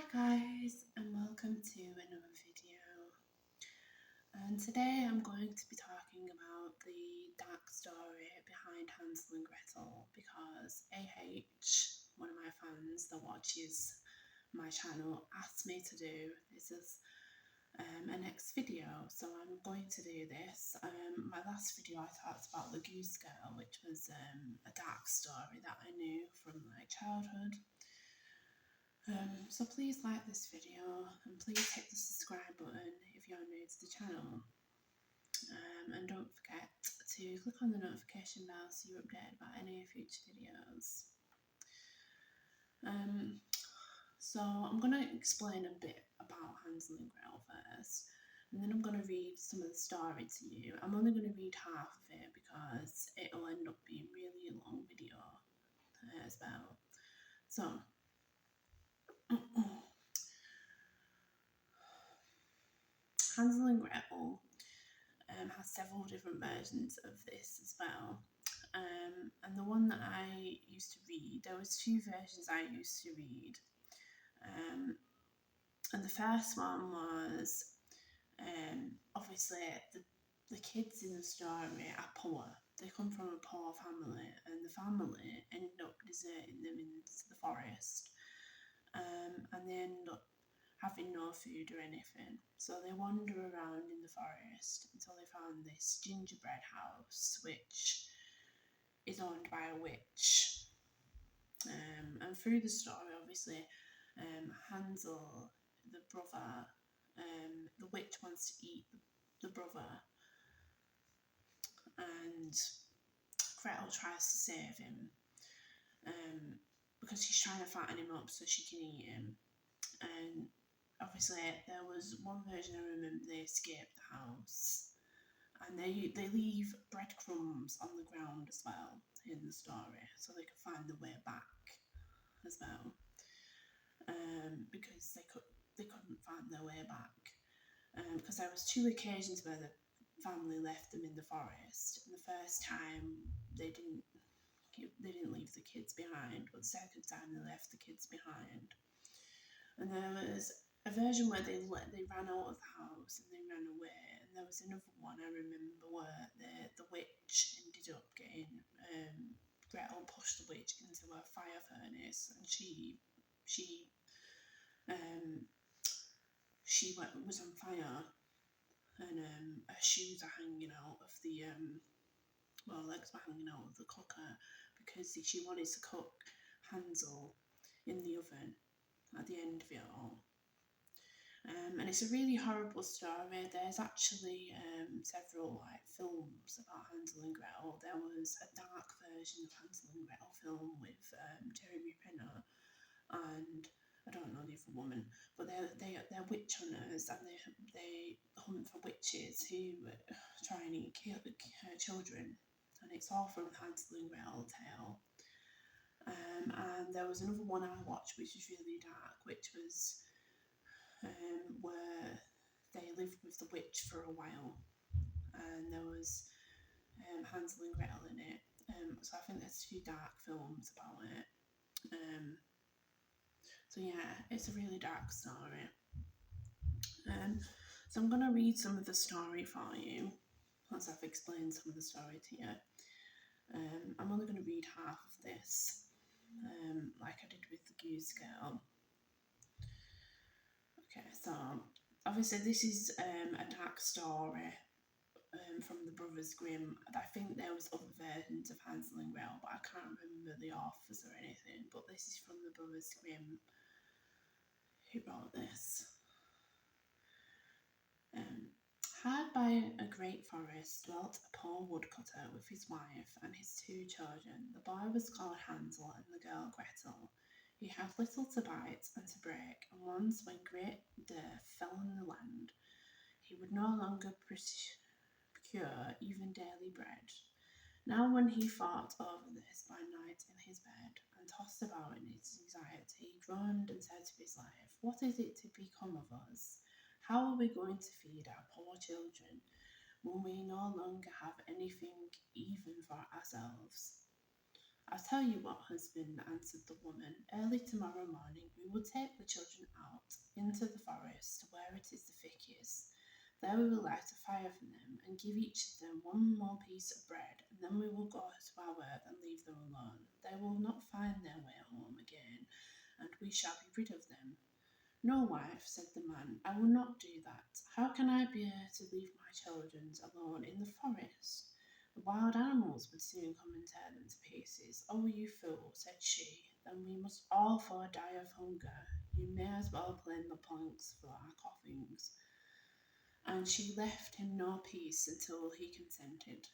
Guys, and welcome to another video. And today I'm going to be talking about the dark story behind Hansel and Gretel because one of my fans that watches my channel, asked me to do this as a next video, so I'm going to do this. My last video I talked about the Goose Girl, which was a dark story that I knew from my childhood. So please like this video and please hit the subscribe button if you're new to the channel. And don't forget to click on the notification bell so you're updated about any future videos. So I'm going to explain a bit about Hansel and Gretel first, and then I'm going to read some of the story to you. I'm only going to read half of it because it'll end up being really a long video as well. So Hansel and Gretel has several different versions of this as well. And the one that I used to read, there was two versions I used to read. And the first one was, obviously, the kids in the story are poor. They come from a poor family, and the family end up deserting them into the forest. And they end up having no food or anything. So they wander around in the forest until they found this gingerbread house, which is owned by a witch. And through the story, obviously, Hansel, the brother, the witch wants to eat the brother, and Gretel tries to save him because she's trying to fatten him up so she can eat him. And obviously, there was one version I remember they escaped the house, and they leave breadcrumbs on the ground as well in the story, so they can find the way back as well. Because they couldn't find their way back, because there was two occasions where the family left them in the forest. And the first time they didn't leave the kids behind, but the second time they left the kids behind. And there was a version where they ran out of the house and they ran away. And there was another one I remember where the witch ended up getting Gretel pushed the witch into a fire furnace, and she was on fire, and her shoes are hanging out of the legs were hanging out of the cooker because she wanted to cook Hansel in the oven at the end of it all. And it's a really horrible story. There's actually several films about Hansel and Gretel. There was a dark version of Hansel and Gretel film with Jeremy Renner and I don't know the other woman, but they're witch hunters, and they hunt for witches who try and eat children, and it's all from Hansel and Gretel tale. And there was another one I watched which was really dark, which was where they lived with the witch for a while, and there was Hansel and Gretel in it. So I think there's two dark films about it. So yeah, it's a really dark story. So I'm going to read some of the story for you, once I've explained some of the story to you. I'm only going to read half of this, like I did with the Goose Girl. Okay, so obviously this is a dark story from the Brothers Grimm. I think there was other versions of Hansel and Gretel, but I can't remember the authors or anything. But this is from the Brothers Grimm who wrote this. Hard by a great forest dwelt a poor woodcutter with his wife and his two children. The boy was called Hansel and the girl Gretel. He had little to bite and to break, and once when great dearth fell on the land, he would no longer procure even daily bread. Now when he thought over this by night in his bed, and tossed about in his anxiety, he groaned and said to his life, "What is it to become of us? How are we going to feed our poor children when we no longer have anything even for ourselves? "I'll tell you what, husband," answered the woman. "Early tomorrow morning we will take the children out into the forest where it is the thickest. There we will light a fire for them and give each of them one more piece of bread, and then we will go to our work and leave them alone. They will not find their way home again, and we shall be rid of them." "No, wife," said the man, "I will not do that. How can I bear to leave my children alone in the forest? The wild animals would soon come and tear them to pieces." "Oh, you fool," said she, "then we must all four die of hunger. You may as well claim the planks for our coffins." And she left him no peace until he consented.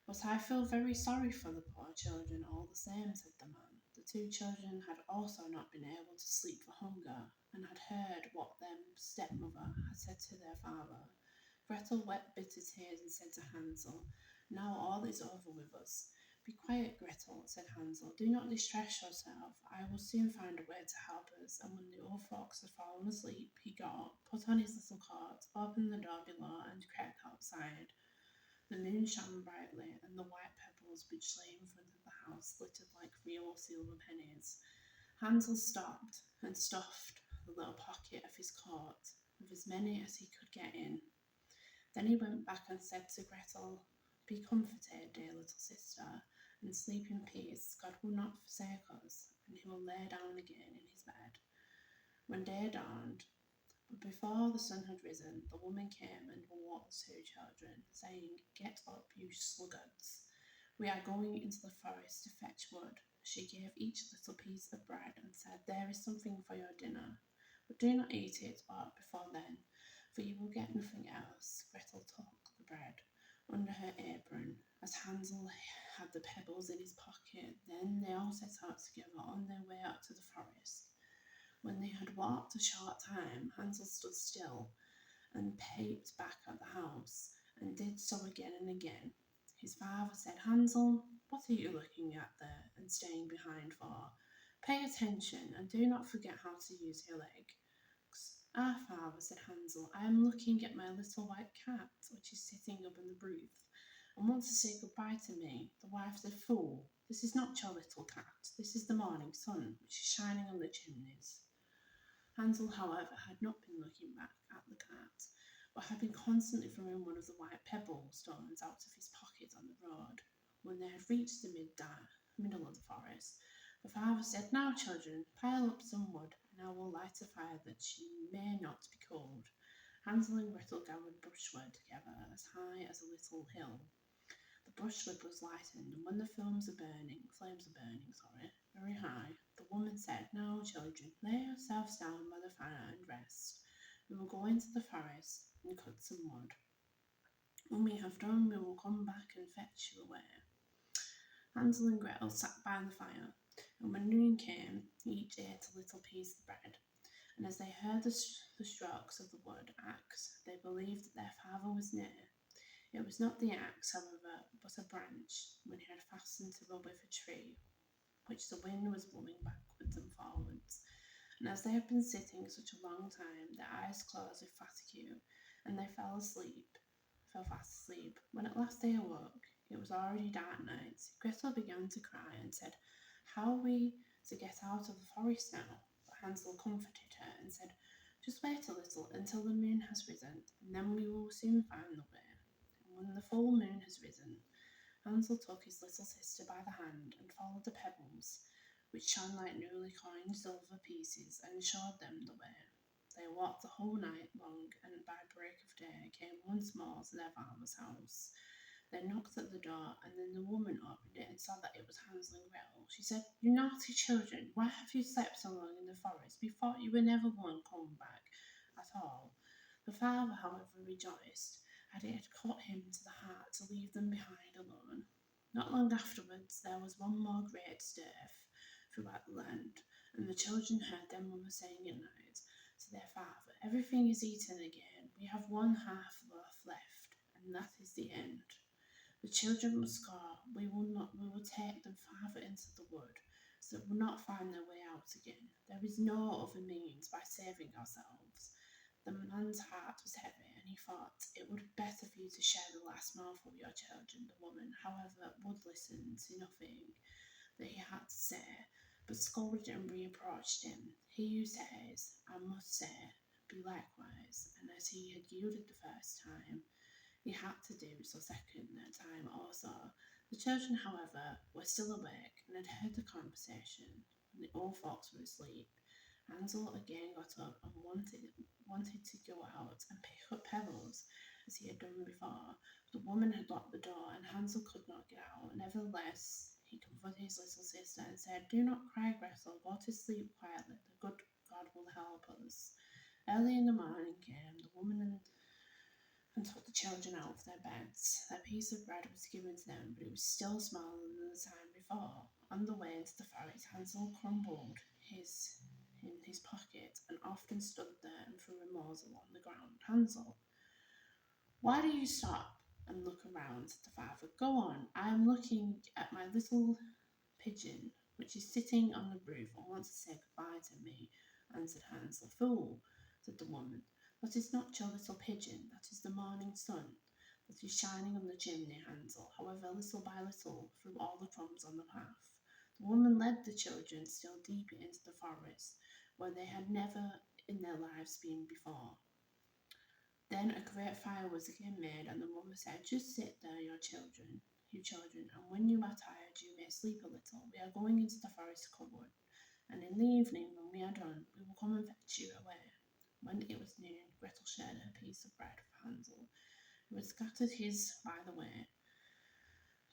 "But I feel very sorry for the poor children all the same," said the man. The two children had also not been able to sleep for hunger, and had heard what their stepmother had said to their father. Gretel wept bitter tears and said to Hansel, "Now all is over with us." "Be quiet, Gretel," said Hansel. "Do not distress yourself. I will soon find a way to help us." And when the old fox had fallen asleep, he got up, put on his little coat, opened the door below, and crept outside. The moon shone brightly, and the white pebbles which lay in front of the house glittered like real silver pennies. Hansel stopped and stuffed the little pocket of his coat with as many as he could get in. Then he went back and said to Gretel, "Be comforted, dear little sister, and sleep in peace. God will not forsake us, and he will lay down again in his bed." When day dawned, but before the sun had risen, the woman came and awoke the two children, saying, "Get up, you sluggards. We are going into the forest to fetch wood." She gave each a little piece of bread and said, "There is something for your dinner, but do not eat it before then, for you will get nothing else." Gretel took the bread under her apron, as Hansel had the pebbles in his pocket. Then they all set out together on their way out to the forest. When they had walked a short time, Hansel stood still and peeped back at the house, and did so again and again. His father said, "Hansel, what are you looking at there and staying behind for? Pay attention, and do not forget how to use your legs." "Ah, father," said Hansel, "I am looking at my little white cat, which is sitting up on the roof, and wants to say goodbye to me." The wife said, "Fool, this is not your little cat. This is the morning sun, which is shining on the chimneys." Hansel, however, had not been looking back at the cat, but had been constantly throwing one of the white pebble stones out of his pocket on the road. When they had reached the middle of the forest, the father said, "Now, children, pile up some wood, and I will light a fire that you may not be cold." Hansel and Gretel gathered brushwood together as high as a little hill. The brushwood was lightened, and when the flames were burning, very high, the woman said, "Now, children, lay yourselves down by the fire and rest. We will go into the forest and cut some wood. When we have done, we will come back and fetch you away." Hansel and Gretel sat by the fire, and when noon came, each ate a little piece of bread. And as they heard the strokes of the wood axe, they believed that their father was near. It was not the axe, however, but a branch when he had fastened to the withered tree, which the wind was blowing backwards and forwards. And as they had been sitting such a long time, their eyes closed with fatigue, and they fell fast asleep. When at last they awoke, it was already dark night. Gretel began to cry and said, "How are we to get out of the forest now?" But Hansel comforted her and said, "Just wait a little until the moon has risen, and then we will soon find the way." When the full moon has risen, Hansel took his little sister by the hand and followed the pebbles, which shone like newly coined silver pieces, and showed them the way. They walked the whole night long, and by break of day came once more to their father's house. They knocked at the door, and then the woman opened it and saw that it was Hansel and Gretel. She said, "You naughty children, why have you slept so long in the forest? We thought you were never going to come back at all." The father, however, rejoiced, and it had cut him to the heart to leave them behind alone. Not long afterwards there was one more great dearth throughout the land, and the children heard their mother saying at night to their father, "Everything is eaten again. We have one half loaf left, and that is the end. The children must go. We will take them farther into the wood, so they will not find their way out again. There is no other means by saving ourselves." The man's heart was heavy, and he thought it would be better for you to share the last mouthful with your children. The woman, however, would listen to nothing. that he had to say, but scolded and reapproached him. He who says, I must say, be likewise, and as he had yielded the first time, he had to do so second time also. The children, however, were still awake and had heard the conversation, and the old folks were asleep. Hansel again got up and wanted to go out and pick up pebbles, as he had done before. The woman had locked the door, and Hansel could not get out. Nevertheless, he comforted his little sister and said, Do not cry, Gretel, go to sleep quietly. The good God will help us. Early in the morning came the woman and took the children out of their beds. A piece of bread was given to them, but it was still smaller than the time before. On the way into the forest, Hansel crumbled his in his pocket and often stood there and threw a morsel on the ground. Hansel, why do you stop and look around? Said the father. Go on, I am looking at my little pigeon, which is sitting on the roof and wants to say goodbye to me, answered Hansel. Fool, said the woman. That is not your little pigeon, that is the morning sun that is shining on the chimney, Hansel. However, little by little, threw all the crumbs on the path. The woman led the children still deeper into the forest, where they had never in their lives been before. Then a great fire was again made, and the mother said, Just sit there, you children, and when you are tired, you may sleep a little. We are going into the forest cupboard, and in the evening, when we are done, we will come and fetch you away. When it was noon, Gretel shared her piece of bread with Hansel, who had scattered his by the way.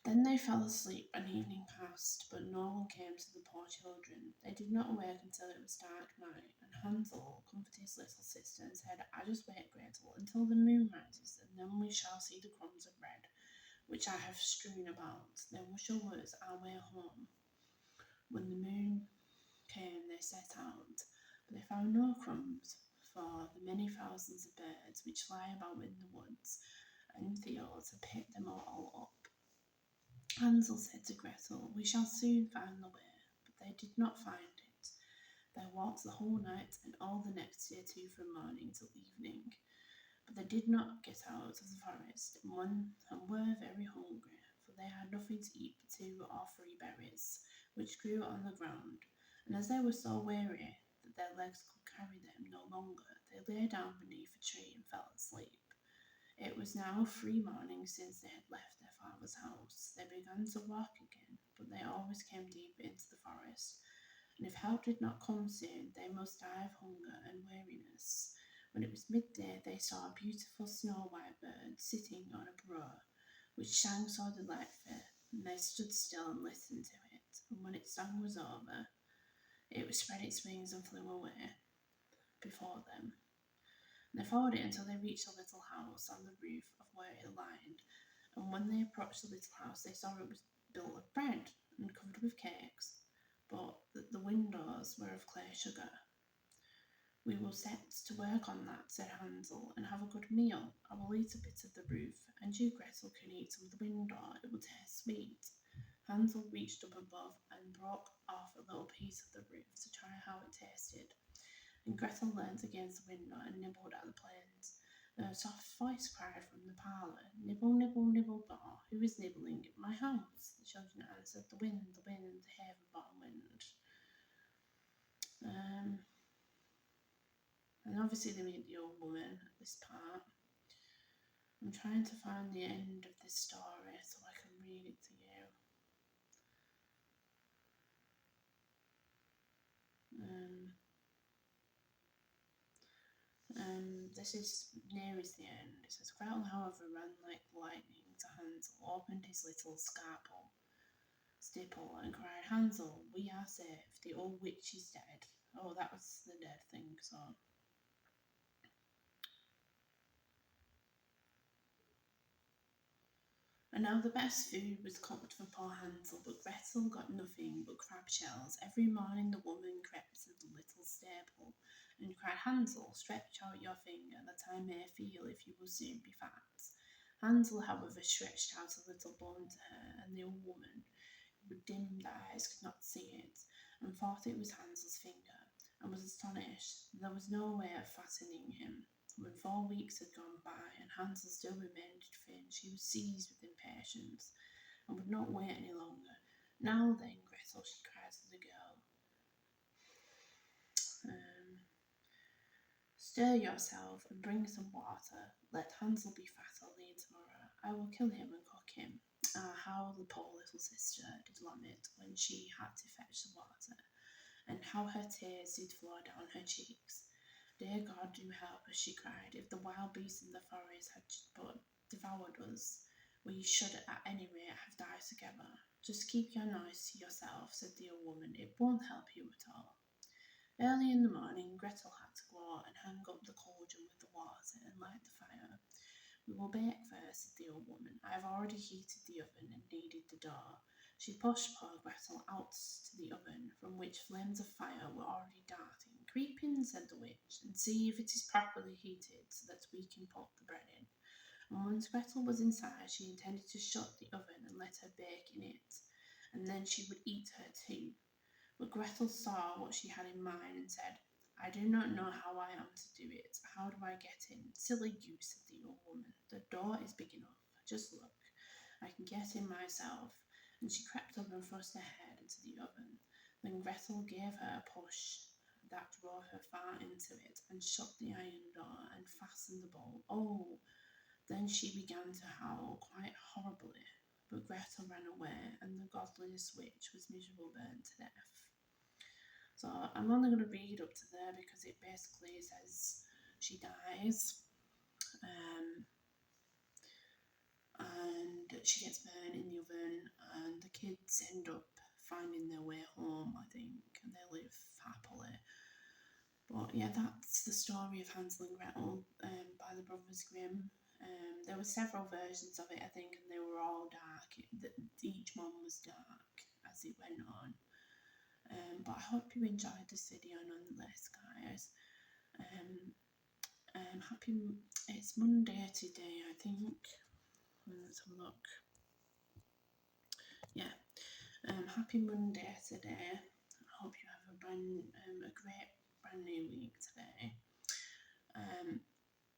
Then they fell asleep, and evening passed, but no one came to the poor children. They did not awake until it was dark night, and Hansel comforted his little sister and said, I just wait, Gretel, until the moon rises, and then we shall see the crumbs of bread which I have strewn about. Then we shall work our way home. When the moon came, they set out, but they found no crumbs, for the many thousands of birds which fly about in the woods and fields had picked them all up. Hansel said to Gretel, We shall soon find the way, but they did not find it. They walked the whole night and all the next day too from morning till evening, but they did not get out of the forest and were very hungry, for they had nothing to eat but 2 or 3 berries, which grew on the ground, and as they were so weary that their legs could carry them no longer, they lay down beneath a tree and fell asleep. It was now 3 mornings since they had left their father's house. They began to walk again, but they always came deeper into the forest, and if help did not come soon, they must die of hunger and weariness. When it was midday, they saw a beautiful snow-white bird sitting on a burrow, which sang so delightfully, and they stood still and listened to it. And when its song was over, it spread its wings and flew away before them. They followed it until they reached a little house on the roof of where it lined, and when they approached the little house, they saw it was built of bread and covered with cakes, but that the windows were of clear sugar. We will set to work on that, said Hansel, and have a good meal. I will eat a bit of the roof, and you, Gretel, can eat some of the window. It will taste sweet. Hansel reached up above and broke off a little piece of the roof to try how it tasted, and Gretel leaned against the window and nibbled at the planes. Then a soft voice cried from the parlour, Nibble, nibble, nibble, bar. Who is nibbling at my house? The children answered, The wind, the haven-born wind. And obviously they meet the old woman at this part. I'm trying to find the end of this story so I can read it to you. This is nearest the end. It says, Gretel, however, ran like lightning to Hansel, opened his little stipple, and cried, Hansel, we are safe. The old witch is dead. Oh, that was the dead thing, so. And now the best food was cooked for poor Hansel, but Gretel got nothing but crab shells. Every morning the woman crept to the little stable and cried, Hansel, stretch out your finger, that I may feel if you will soon be fat. Hansel, however, stretched out a little bone to her, and the old woman, with dimmed eyes, could not see it, and thought it was Hansel's finger, and was astonished. There was no way of fattening him. When 4 weeks had gone by, and Hansel still remained thin, she was seized with impatience, and would not wait any longer. Now then, Gretel, she cries to the girl. Stir yourself and bring some water. Let Hansel be fat early tomorrow. I will kill him and cook him. Ah, how the poor little sister did lament when she had to fetch the water, and how her tears did flow down her cheeks. Dear God, do help us, she cried. If the wild beasts in the forest had but devoured us, we should at any rate have died together. Just keep your noise to yourself, said the old woman. It won't help you at all. Early in the morning, Gretel had to go out and hang up the cauldron with the water and light the fire. We will bake first, said the old woman. I have already heated the oven and kneaded the dough. She pushed poor Gretel out to the oven, from which flames of fire were already darting. Creep in, said the witch, and see if it is properly heated, so that we can put the bread in. And once Gretel was inside, she intended to shut the oven and let her bake in it, and then she would eat her too. But Gretel saw what she had in mind and said, I do not know how I am to do it. How do I get in? Silly goose, said the old woman. The door is big enough. Just look. I can get in myself. And she crept up and thrust her head into the oven. Then Gretel gave her a push that drove her far into it, and shut the iron door and fastened the bolt. Oh! Then she began to howl quite horribly. But Gretel ran away, and the godless witch was miserably burnt to death. So I'm only going to read up to there because it basically says she dies, and she gets burned in the oven, and the kids end up finding their way home, I think, and they live happily. But yeah, that's the story of Hansel and Gretel by the Brothers Grimm. There were several versions of it, I think, and they were all dark. Each one was dark as it went on. But I hope you enjoyed this video nonetheless, guys. It's Monday today, I think. Let's have a look. Yeah. Happy Monday today. I hope you have a great brand new week today.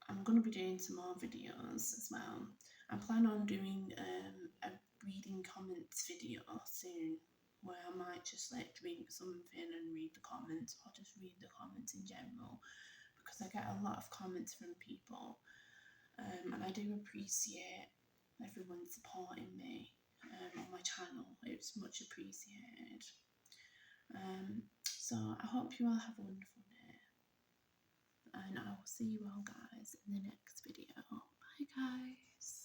I'm going to be doing some more videos as well. I plan on doing a reading comments video soon, where I might just drink something and read the comments, or just read the comments in general, because I get a lot of comments from people, and I do appreciate everyone supporting me on my channel. It's much appreciated. So I hope you all have a wonderful day, and I will see you all guys in the next video. Bye guys.